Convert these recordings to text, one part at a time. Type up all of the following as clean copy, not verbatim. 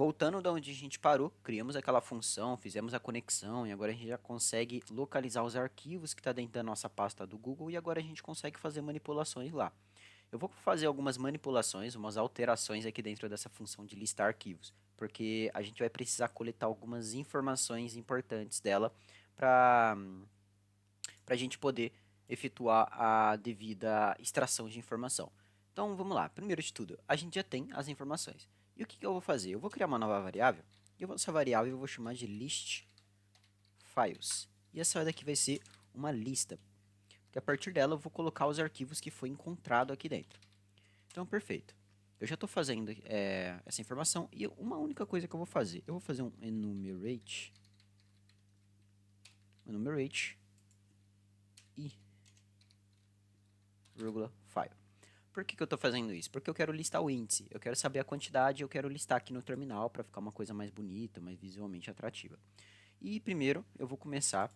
Voltando da onde a gente parou, criamos aquela função, fizemos a conexão e agora a gente já consegue localizar os arquivos que está dentro da nossa pasta do Google e agora a gente consegue fazer manipulações lá. Eu vou fazer algumas manipulações, umas alterações aqui dentro dessa função de listar arquivos, porque a gente vai precisar coletar algumas informações importantes dela para a gente poder efetuar a devida extração de informação. Então vamos lá, primeiro de tudo, a gente já tem as informações. E o que eu vou fazer? Eu vou criar uma nova variável, e essa variável eu vou chamar de list files. E essa daqui vai ser uma lista, porque a partir dela eu vou colocar os arquivos que foi encontrado aqui dentro. Então, perfeito. Eu já estou fazendo essa informação e uma única coisa que eu vou fazer um enumerate e file. Por que eu estou fazendo isso? Porque eu quero listar o índice, eu quero saber a quantidade, eu quero listar aqui no terminal para ficar uma coisa mais bonita, mais visualmente atrativa. E primeiro eu vou começar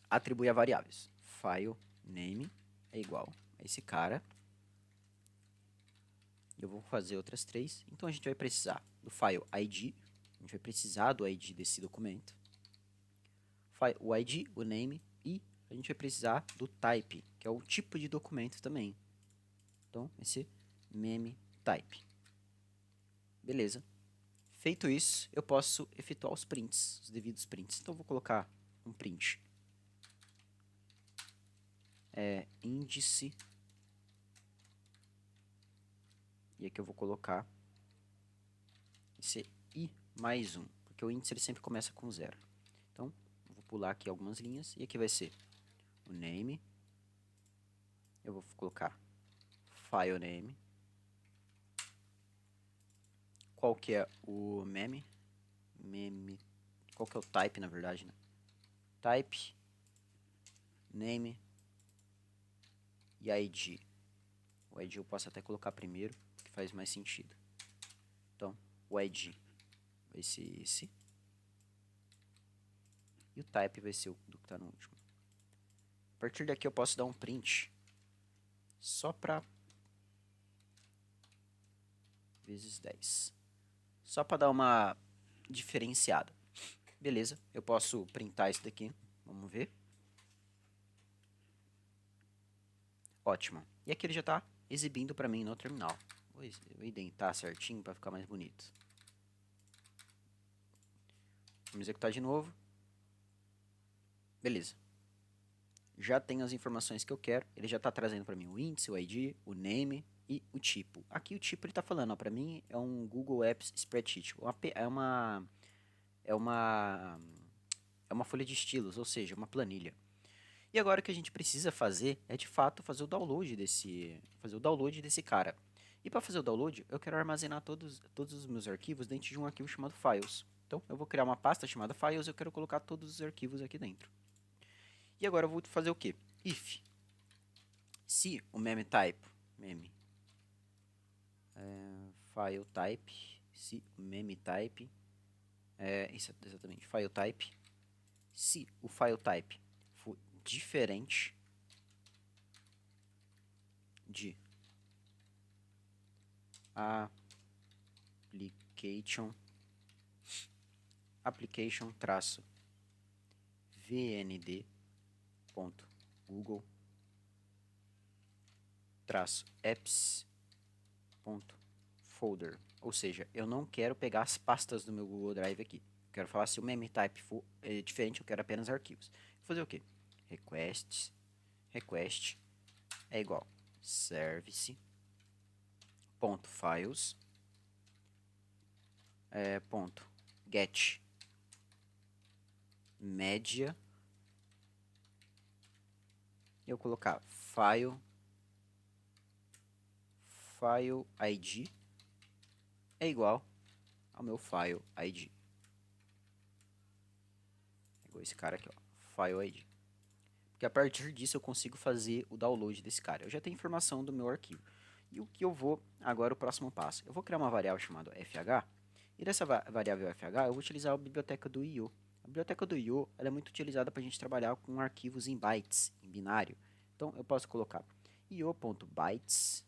a atribuir a variáveis. File name é igual a esse cara. Eu vou fazer outras três. Então a gente vai precisar do file ID, a gente vai precisar do ID desse documento. O ID, o name e a gente vai precisar do type, que é o tipo de documento também. Então, esse meme type. Beleza. Feito isso, eu posso efetuar os prints, os devidos prints. Então, eu vou colocar um print. Índice. E aqui eu vou colocar esse i mais 1, porque o índice ele sempre começa com 0. Então, eu vou pular aqui algumas linhas e aqui vai ser o name. Eu vou colocar file name. Qual que é o meme? Qual que é o type, na verdade, né? Type, name e ID. O ID eu posso até colocar primeiro, que faz mais sentido. Então, o ID vai ser esse. E o type vai ser o do que está no último. A partir daqui eu posso dar um print só para vezes 10. Só para dar uma diferenciada. Beleza, eu posso printar isso daqui. Vamos ver. Ótimo. E aqui ele já está exibindo para mim no terminal. Vou indentar certinho para ficar mais bonito. Vamos executar de novo. Beleza. Já tenho as informações que eu quero. Ele já está trazendo para mim o índice, o ID, o name e o tipo. Aqui o tipo ele está falando, para mim é um Google Apps Spreadsheet. É uma, é uma folha de estilos, ou seja, uma planilha. E agora o que a gente precisa fazer é de fato fazer o download desse cara. E para fazer o download, eu quero armazenar todos os meus arquivos dentro de um arquivo chamado files. Então eu vou criar uma pasta chamada files e eu quero colocar todos os arquivos aqui dentro. E agora eu vou fazer o quê? If se o meme type, file type, se o meme type, isso é exatamente, file type, se o file type for diferente de application traço vnd.google traço apps.folder. Ou seja, eu não quero pegar as pastas do meu Google Drive aqui. Eu quero falar se o meme type for diferente, eu quero apenas arquivos. Vou fazer o quê? Request é igual service.files ponto get média. Eu colocar file ID é igual ao meu file ID. Igual esse cara aqui, ó, file ID. Porque a partir disso eu consigo fazer o download desse cara. Eu já tenho informação do meu arquivo. E o que eu vou, agora o próximo passo. Eu vou criar uma variável chamada fh, e dessa variável fh eu vou utilizar a biblioteca do IO. A biblioteca do IO ela é muito utilizada para a gente trabalhar com arquivos em bytes, em binário. Então eu posso colocar io.bytes,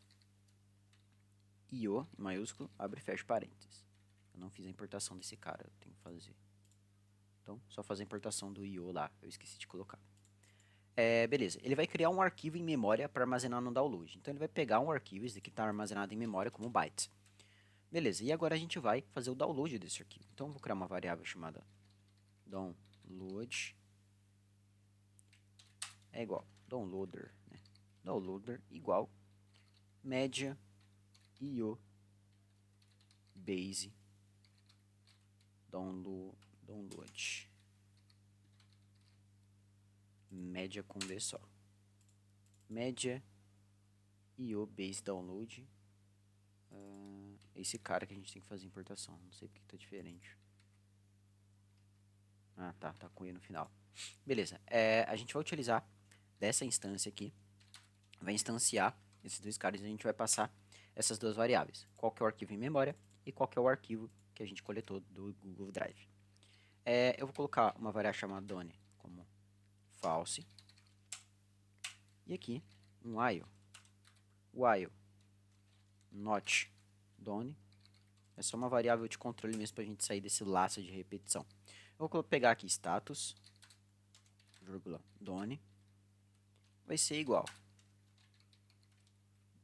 io em maiúsculo, abre e fecha parênteses. não fiz a importação desse cara, eu tenho que fazer. Então, só fazer a importação do IO lá, eu esqueci de colocar. Beleza, ele vai criar um arquivo em memória para armazenar no download. Então, ele vai pegar um arquivo, esse daqui está armazenado em memória como bytes. Beleza, e agora a gente vai fazer o download desse arquivo. Então, eu vou criar uma variável chamada download é igual downloader, né? Downloader igual média io base download média com D só, média io base download, esse cara que a gente tem que fazer importação, não sei porque tá diferente. Ah, tá com E no final. Beleza, a gente vai utilizar dessa instância aqui, vai instanciar esses dois caras e a gente vai passar essas duas variáveis. Qual que é o arquivo em memória e qual que é o arquivo que a gente coletou do Google Drive. Eu vou colocar uma variável chamada Done como false. E aqui um while not Done. É só uma variável de controle mesmo para a gente sair desse laço de repetição. Eu vou pegar aqui status, vírgula, Done. Vai ser igual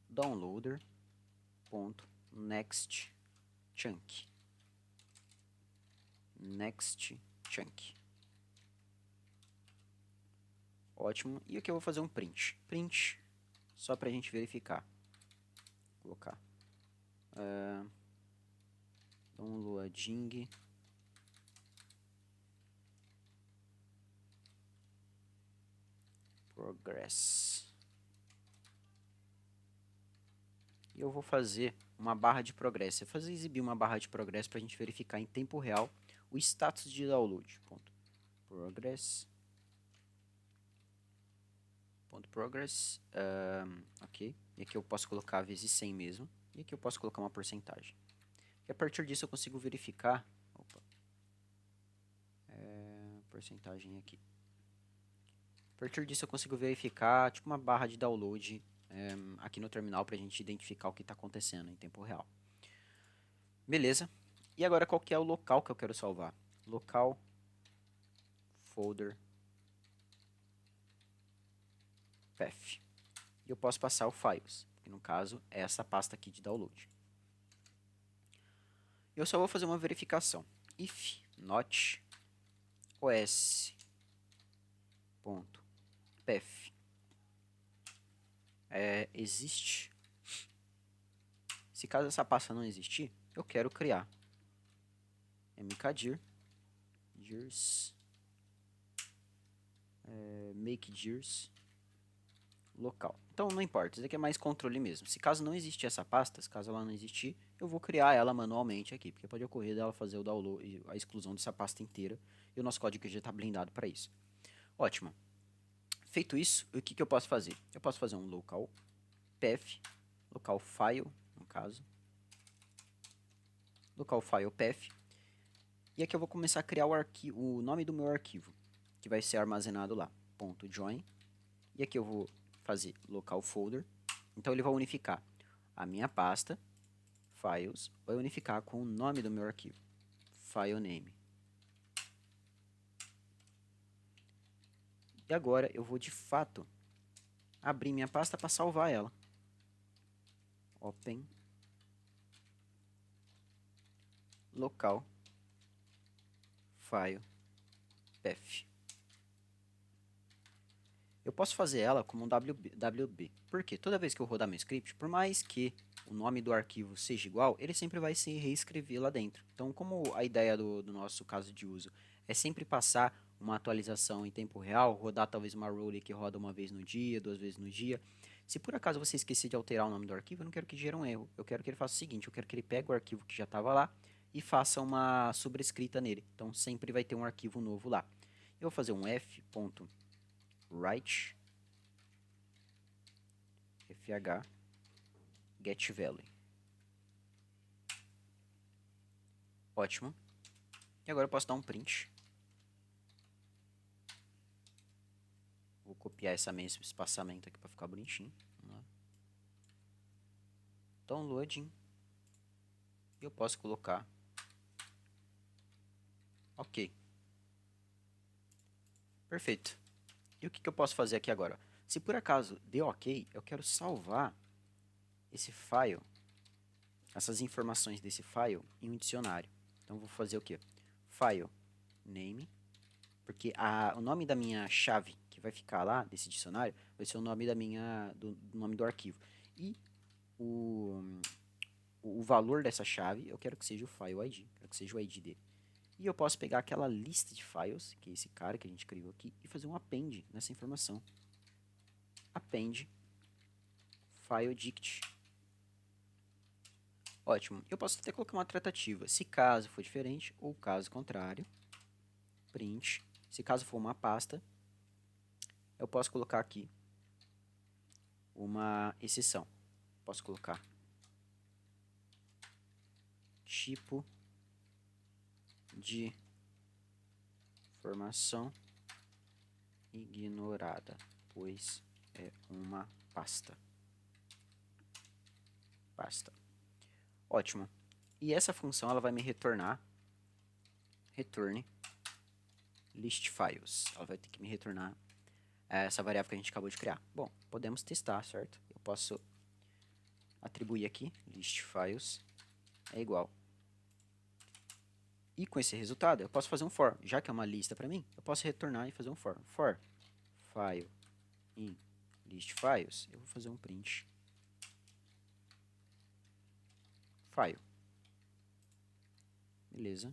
downloader.next chunk. Next chunk. Ótimo. E aqui eu vou fazer um print. Print, só para a gente verificar. Vou colocar downloading progress. E eu vou fazer uma barra de progresso. Eu vou exibir uma barra de progresso para a gente verificar em tempo real o status de download. Progress. Progress. Ok. E aqui eu posso colocar vezes 100 mesmo. E aqui eu posso colocar uma porcentagem. E a partir disso eu consigo verificar. Opa. Porcentagem aqui. A partir disso eu consigo verificar tipo uma barra de download aqui no terminal para a gente identificar o que está acontecendo em tempo real. Beleza. E agora qual que é o local que eu quero salvar? Local folder path. E eu posso passar o files, que no caso é essa pasta aqui de download. Eu só vou fazer uma verificação. If not os.path existe. Se caso essa pasta não existir, eu quero criar mkdir make dirs local. Então não importa, isso aqui é mais controle mesmo. Se caso não existir essa pasta, se caso ela não existir, eu vou criar ela manualmente aqui, porque pode ocorrer dela fazer o download, a exclusão dessa pasta inteira, e o nosso código já está blindado para isso. Ótimo. Feito isso, o que eu posso fazer? Eu posso fazer um local path, local file, no caso, local file path, e aqui eu vou começar a criar o nome do meu arquivo, que vai ser armazenado lá, .join, e aqui eu vou fazer local folder, então ele vai unificar a minha pasta, files, vai unificar com o nome do meu arquivo, file name. E agora eu vou de fato abrir minha pasta para salvar ela. Open local file path. Eu posso fazer ela como um WB. Por quê? Toda vez que eu rodar meu script, por mais que o nome do arquivo seja igual, ele sempre vai se reescrever lá dentro. Então, como a ideia do nosso caso de uso é sempre passar uma atualização em tempo real, rodar talvez uma role que roda uma vez no dia, 2 vezes no dia. Se por acaso você esquecer de alterar o nome do arquivo, eu não quero que gere um erro. Eu quero que ele faça o seguinte, eu quero que ele pegue o arquivo que já estava lá e faça uma sobrescrita nele. Então, sempre vai ter um arquivo novo lá. Eu vou fazer um f.write fh get value. Ótimo. E agora eu posso dar um print. Vou copiar esse mesmo espaçamento aqui para ficar bonitinho. Vamos lá. Downloading. E eu posso colocar Ok. Perfeito. E o que eu posso fazer aqui agora? Se por acaso deu ok, eu quero salvar esse file, essas informações desse file em um dicionário. Então eu vou fazer o quê? File name, porque o nome da minha chave que vai ficar lá desse dicionário vai ser o nome do nome do arquivo. E o, o valor dessa chave eu quero que seja o file ID, quero que seja o ID dele. E eu posso pegar aquela lista de files, que é esse cara que a gente criou aqui, e fazer um append nessa informação. Append file dict. Ótimo. Eu posso até colocar uma tratativa, se caso for diferente, ou caso contrário, print. Se caso for uma pasta, eu posso colocar aqui uma exceção. Posso colocar tipo de informação ignorada, pois é uma pasta. Pasta. Ótimo. E essa função ela vai me retornar return list files. Ela vai ter que me retornar essa variável que a gente acabou de criar. Bom, podemos testar, certo? Eu posso atribuir aqui list files é igual. E com esse resultado, eu posso fazer um for. Já que é uma lista para mim, eu posso retornar e fazer um for. For file in list files, eu vou fazer um print file. Beleza.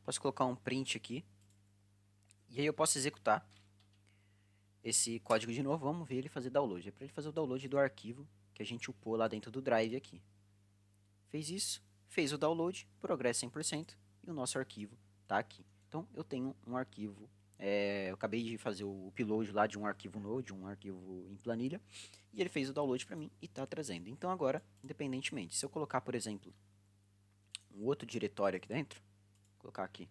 Posso colocar um print aqui. E aí eu posso executar esse código de novo. Vamos ver ele fazer download. É para ele fazer o download do arquivo que a gente upou lá dentro do drive aqui. Fez isso, fez o download, progresso 100% e o nosso arquivo está aqui. Então eu tenho um arquivo, eu acabei de fazer o upload lá de um arquivo Node, um arquivo em planilha, e ele fez o download para mim e está trazendo. Então agora, independentemente, se eu colocar, por exemplo, um outro diretório aqui dentro, colocar aqui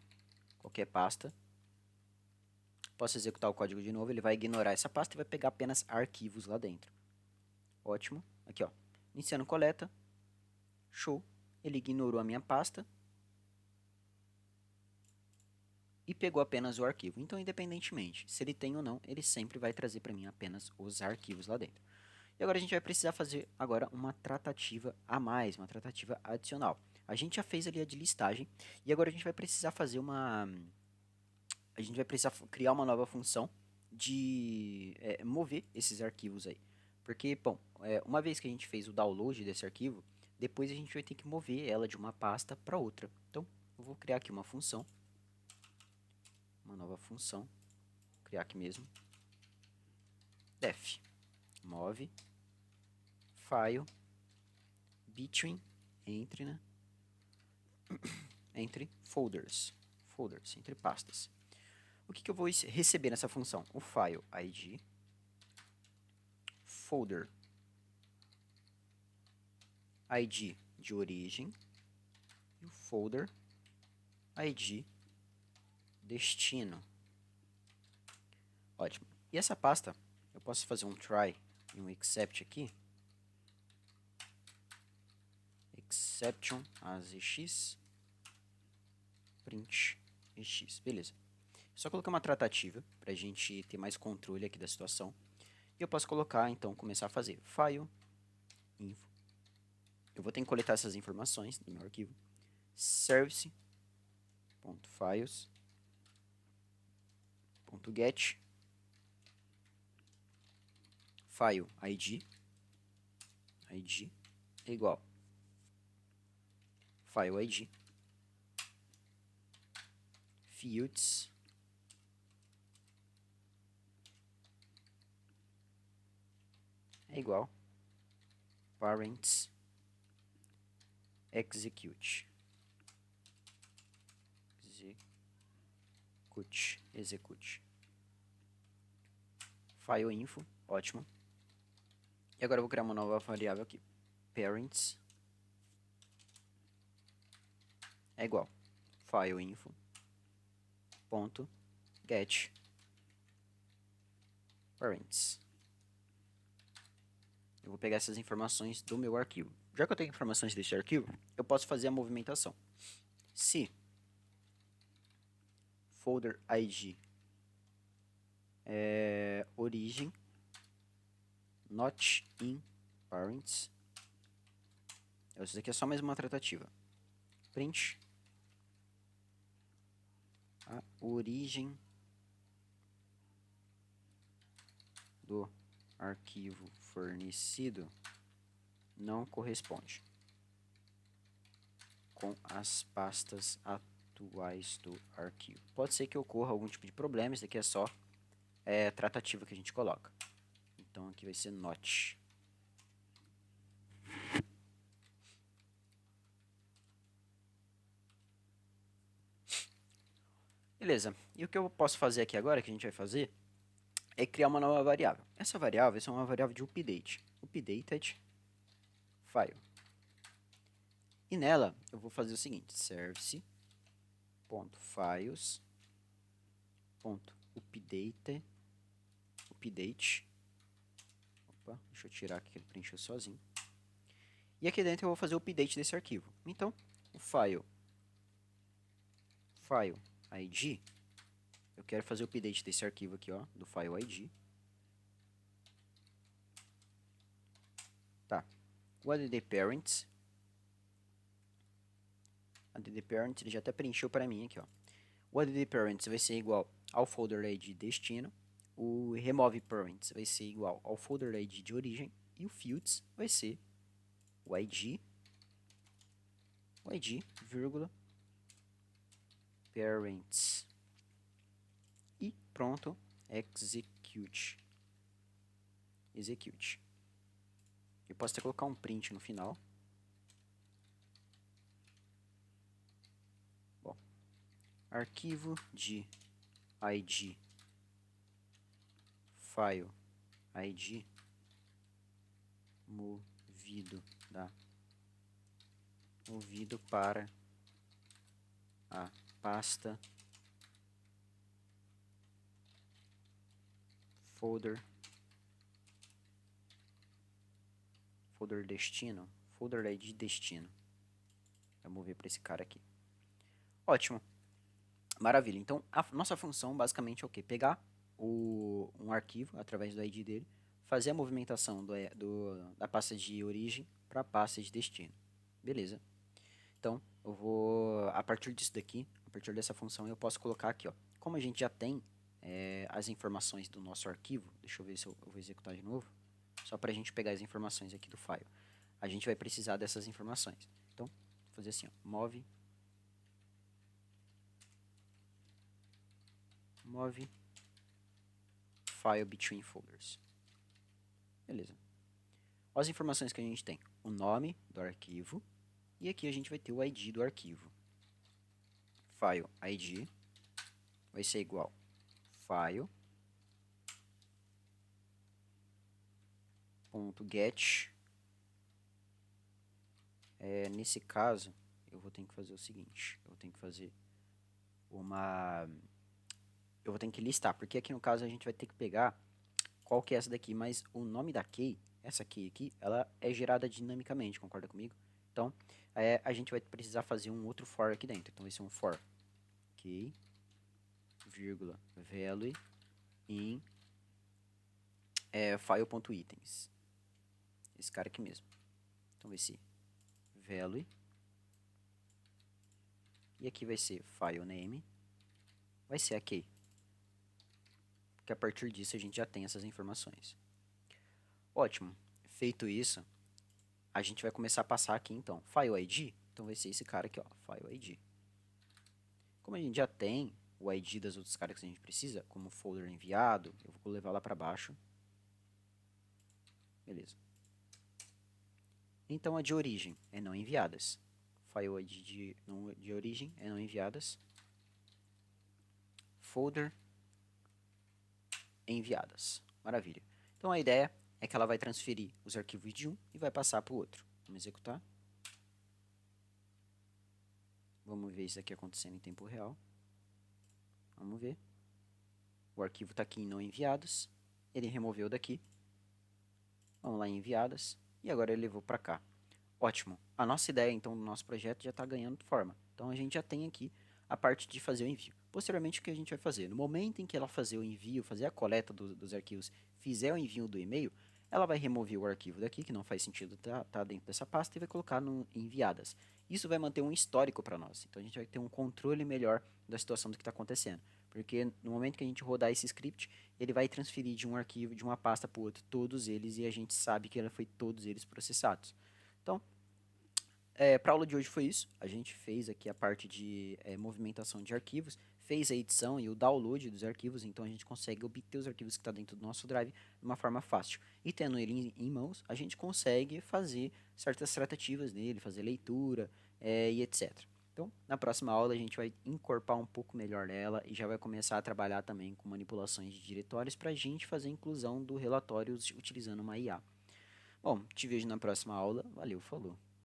qualquer pasta, posso executar o código de novo, ele vai ignorar essa pasta e vai pegar apenas arquivos lá dentro. Ótimo. Aqui, ó, iniciando coleta, show, ele ignorou a minha pasta e pegou apenas o arquivo. Então, independentemente se ele tem ou não, ele sempre vai trazer para mim apenas os arquivos lá dentro. E agora a gente vai precisar fazer agora uma tratativa a mais, uma tratativa adicional. A gente já fez ali a de listagem e agora a gente vai precisar fazer a gente vai precisar criar uma nova função de mover esses arquivos aí. Porque, bom, uma vez que a gente fez o download desse arquivo, depois a gente vai ter que mover ela de uma pasta para outra. Então, eu vou criar aqui uma função, uma nova função, vou criar aqui mesmo, def move file between entre, né? Entre folders, entre pastas. O que eu vou receber nessa função? O file id, folder id de origem e o folder id destino. Ótimo. E essa pasta, eu posso fazer um try e um except aqui. Exception ASX print x. Beleza. Só colocar uma tratativa para a gente ter mais controle aqui da situação. E eu posso colocar, então, começar a fazer file info. Eu vou ter que coletar essas informações do meu arquivo. Service.files.get file id é igual file id fields é igual parents execute file info, ótimo. E agora eu vou criar uma nova variável aqui, parents é igual file info ponto get parents. Eu vou pegar essas informações do meu arquivo. Já que eu tenho informações desse arquivo, eu posso fazer a movimentação. Se folder ID origem not in parents. Isso daqui é só mais uma tratativa. Print a origem do arquivo fornecido não corresponde com as pastas atuais do arquivo. Pode ser que ocorra algum tipo de problema, isso aqui é só tratativa que a gente coloca. Então aqui vai ser not. Beleza, e o que eu posso fazer aqui agora, que a gente vai fazer, é criar uma nova variável. Essa variável vai ser uma variável de update. Updated file. E nela eu vou fazer o seguinte, service.files.update. Opa, deixa eu tirar aqui que ele preencheu sozinho. E aqui dentro eu vou fazer o update desse arquivo. Então, o file ID, eu quero fazer o update desse arquivo aqui, ó, do file ID. Tá. O add parent. Add parent, ele já até preencheu para mim aqui, ó. O add parents vai ser igual ao folder ID destino. O remove parents vai ser igual ao folder ID de origem. E o fields vai ser o ID, vírgula, parents. E pronto, execute. Eu posso até colocar um print no final. Bom, arquivo de ID, file ID, movido para a pasta folder destino, folder ID destino. Vou mover para esse cara aqui. Ótimo. Maravilha. Então, a nossa função basicamente é o quê? Pegar um arquivo através do ID dele, fazer a movimentação da pasta de origem para a pasta de destino. Beleza. Então, eu vou, a partir disso daqui, a partir dessa função, eu posso colocar aqui, ó. Como a gente já tem as informações do nosso arquivo, deixa eu ver se eu vou executar de novo, só para a gente pegar as informações aqui do file. A gente vai precisar dessas informações. Então, vou fazer assim, ó, move file between folders. Beleza. Olha as informações que a gente tem. O nome do arquivo. E aqui a gente vai ter o ID do arquivo. File ID vai ser igual file.get. Nesse caso, eu vou ter que fazer o seguinte. Eu vou ter que listar, porque aqui no caso a gente vai ter que pegar qual que é essa daqui, mas o nome da key, essa key aqui, ela é gerada dinamicamente, concorda comigo? Então, a gente vai precisar fazer um outro for aqui dentro. Então, vai ser um for key, vírgula, value in file.items. Esse cara aqui mesmo. Então, vai ser value. E aqui vai ser file name. Vai ser a key. Porque a partir disso a gente já tem essas informações. Ótimo. Feito isso, a gente vai começar a passar aqui então. File ID, então vai ser esse cara aqui, ó, File ID. Como a gente já tem o ID das outras caras que a gente precisa, como folder enviado, eu vou levar lá para baixo. Beleza. Então a de origem é não enviadas. File ID de origem é não enviadas. Folder enviadas. Maravilha. Então a ideia é que ela vai transferir os arquivos de um e vai passar para o outro. Vamos executar. Vamos ver isso aqui acontecendo em tempo real. Vamos ver. O arquivo está aqui em não enviados. Ele removeu daqui. Vamos lá em enviadas. E agora ele levou para cá. Ótimo. A nossa ideia, então, do nosso projeto já está ganhando forma. Então, a gente já tem aqui a parte de fazer o envio. Posteriormente, o que a gente vai fazer? No momento em que ela fazer o envio, fazer a coleta dos arquivos, fizer o envio do e-mail, ela vai remover o arquivo daqui, que não faz sentido tá dentro dessa pasta, e vai colocar no enviadas. Isso vai manter um histórico para nós. Então a gente vai ter um controle melhor da situação do que está acontecendo. Porque no momento que a gente rodar esse script, ele vai transferir de um arquivo, de uma pasta para o outro, todos eles, e a gente sabe que foi todos eles processados. Então, para a aula de hoje foi isso. A gente fez aqui a parte de movimentação de arquivos, fez a edição e o download dos arquivos, então a gente consegue obter os arquivos que estão dentro do nosso drive de uma forma fácil. E tendo ele em mãos, a gente consegue fazer certas tratativas nele, fazer leitura e etc. Então, na próxima aula a gente vai encorpar um pouco melhor nela e já vai começar a trabalhar também com manipulações de diretórios para a gente fazer a inclusão do relatório utilizando uma IA. Bom, te vejo na próxima aula. Valeu, falou!